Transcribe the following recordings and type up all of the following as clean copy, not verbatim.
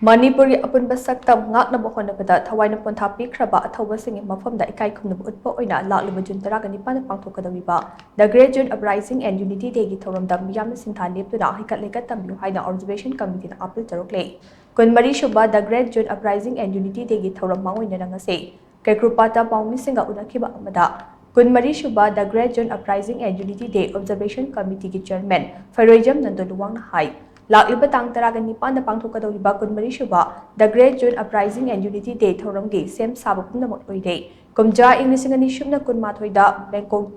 Manipuri apunba saktam ngaknaba honabada thawaina pontha pikhraba athawbasing mafamda ikai khumnaba utpa oina Lakliba June 19 pangthok-kadouriba The Great June Uprising and Unity Day gi Thouramda Meeyam Sintha Leptuna Heikat Leikat Tambiyu haina Observation Committee na appeal tourakli kunmari shuba The Great June Uprising and Unity Day gi Thouram mangoina ngase Kaikrupata Paumi-singa unakiba amada kunmari shuba The Great June Uprising and Unity Day Observation Committee gi Chairman Faroijam Nandoluwang na hai Lakliba tang taraganipan na pangthok-kadouriba kunmari shuba The Great June Uprising and Unity Day Thouram gi sem saba pumnamot oide kumja ing lisingani shubna kunmathoida Bangkok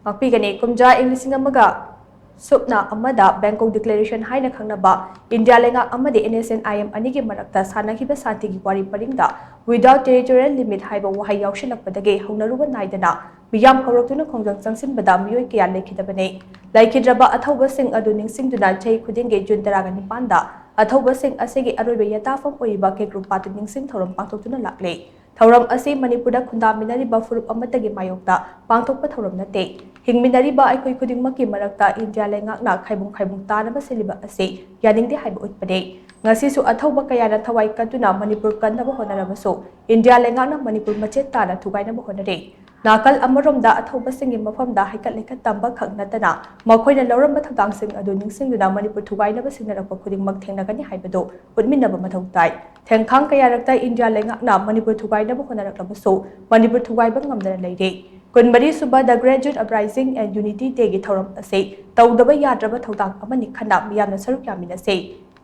Makpigani kumja ing lisingamaga Supna amada Bangkok Declaration haina khangnaba India lenga amadi NSNIM anigi marakta sanakiba santigi wari paringda without territorial limit haiba wahai yaushinakpadage haunaruba naidana Meeyam hauroktuna khongjang changsinbada miyoi kaya lekhidabane laikhidraba athawbasing adu ningsingduna chai khudinge June 19 da athawbasing asigi aroiba yatafam oiba Kaikrupata ningsing thouram pangthoktuna lakle thouram asi Manipurda khundaminariba furup amatagi mayokta pangthokpa thouram nate hingminariba aikoi khudingmaki marakta India lengakna khaibung tanaba siliba ase yaningde haiba utpade ngasisu athawba kayana thawai kaduna Manipur kannaba honarabaso India lengakna Manipur machet tana thugainaba honare nakal amaromda athawbasingi mafamda Heikat Leikat tamba khangnatana makoina lauramba thadangsing adu ningsingduna Manipur thugainaba singnarakpa khudingmak thengnagani haibado utminaba mathau tai thengkhang kayarakta India lengakna Manipur thugainaba honaraklabaso Manipur thugaiba ngamdana leire kunmari suba The Great June Uprising and Unity Day gi thouram ase tawdaba yadraba thawdang amani khana miyamna saruk yaminase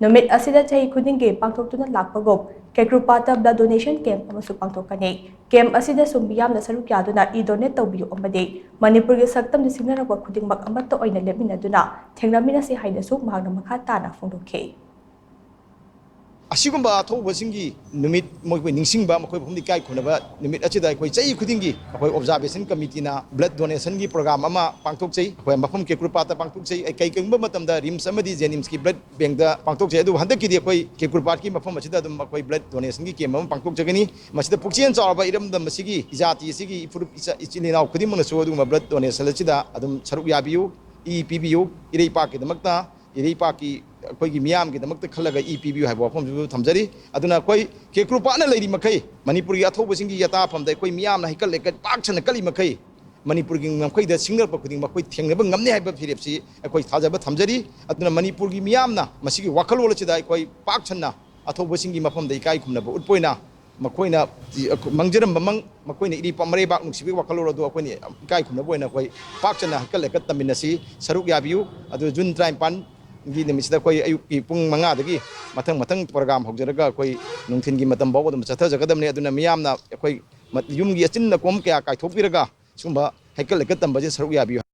numit asida chai khudinge pangthoktuna lakpagop Kaikrupata blood donation camp amasu pangthokani camp asida sum miyamna saruk yaduna donate tawbiyu amade Manipur gi saktam ni singnaraba khudingmak amatta oina lepminaduna thengnaminase hainasu mahagna makha tana phongdokhe Asigumba thawbasingi numit moi ningsingba makoi phumdi kai khunaba numit achida koi chai khudingi koi observation committee na blood donation gi program ama pangthok chai koi mafam Kaikrupata pangthok chai kai kengba matamda rims amadi jenims ki blood bank da pangthok chai adu handaki di koi Kaikrupat ki mafam achida dum koi blood donation gi kem ama pangthok chagani masida pukchen chawba iram dam masigi ijati sigi furup ichilina khudim na so adu blood donation achida adum saruk yabiyu PBU irei pa ki damakta irei pa ki कोई मियाम की दमक खलगा PB है वफम थमजरी अदुना कोई Kaikrupana लेरी मखई मणिपुर अथौबसिंगी यता फमदा कोई मियाम Heikat Leikat पाकसन कली मखई मणिपुर की मखई the singer पखुदिंग मखई थेंगनब ngamne हाइबा फिरेपसी कोई थाजब थमजरी अदुना मणिपुर की मियामना मसिगी वखलोल चिदा कोई पाकसनना अथौबसिंगी मफम द इकाई खुमनब उटपोइना मखोइना मंगजरम बमंग मखोइना इरी पमरे बाक नुसिबि वखलोल दो कोइनी इकाई खुमनब ओइना कोई पाकसनना Heikat Leikat तमिनसी सरुक याबियु अदु जुन 35 gi nimisida koi ayuk ki pung manga dagi matang program hojaraga koi nungthin gi matam bawo dum chatha jagadamne aduna miyamna koi yum gi achin na kom kya kai thopiraga sumba Heikat Leikat tambaje saruk yabi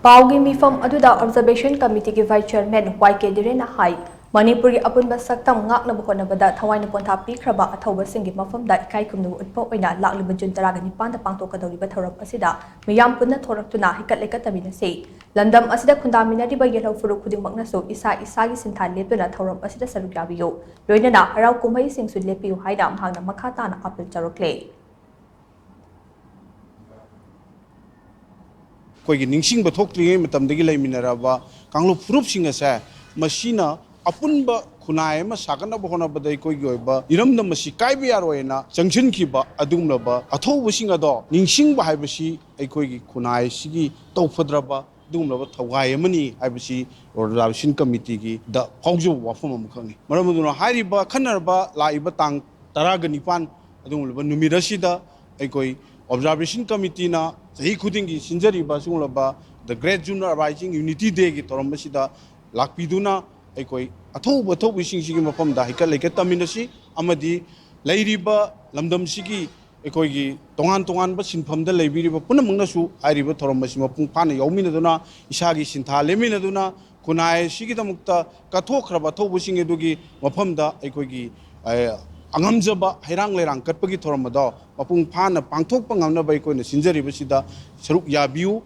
Paugi mifam aduda observation committee gi vice chairman YK Direna hai Manipuri apunba saktam ngaknaba honabada thawaina pontha pikhraba athawbasingi mafamda ikai khumnu utpa oina Lakliba June 19 da pangthok-kadouriba thouram asida Meeyam punna thoraktuna Heikat Leikat taminase Landam asida khundaminariba yelhaw furuk khudingmaknasu isagi Sintha leptuna thouram asida saruk yabiyu loinana harau kumhai singsu lepiyu haina mahagna makha tana appeal tourakle कोई निंगसिंग बथोक्ट्रिगे मतमदगी लेमिनराबा कांगलो फुरुपसिंग असे मशीना अपुनबा खुनाय म सागना बहोना बदai कोई गोइबा इरमना मसी काइबे यारोयना junction खिबा अदुमलबा अथौबसिंग अदो निंगसिंग बा हाइबसी अइकोइगी खुनाय सिगी तौफद्रबा दुमलबा थवाय मनी हाइबसी ऑर्गनाइजेशन कमिटी की द फौजो वाफम मखंगी मरमदुना हाइरिबा खनरबा लाइबा तांग 19 अदुमलबा नुमिरसिदा अइकोइ ऑब्जर्वेशन कमिटी ना सही खुदिंगी सिंजरीबा सुंगलबा the great June arising unity day की तोरमबसिदा लाकपिदुना अइकोइ अथौबसिंगी मफमदा Heikat Leikat तमिनसी अमदी लैरिबा लमदमसिगी अइकोइगी तोंगान सिनफमदा लेबिरिबा पुनमंगनसु आइरिबा तोरमबसि मपुंग फाना यौमिनदुना इसागी सिंथा लेमिनदुना खुनाय सिगिदमुक्ता कथोखरबा थौबसिंगी दुगी मफमदा अइकोइगी अंगमजबा हैरांग लेरांग कटपगी थोरमदो मपुंग फाना पांगथोकपा ngamnaba ikoina sinjariba sida saruk yabiu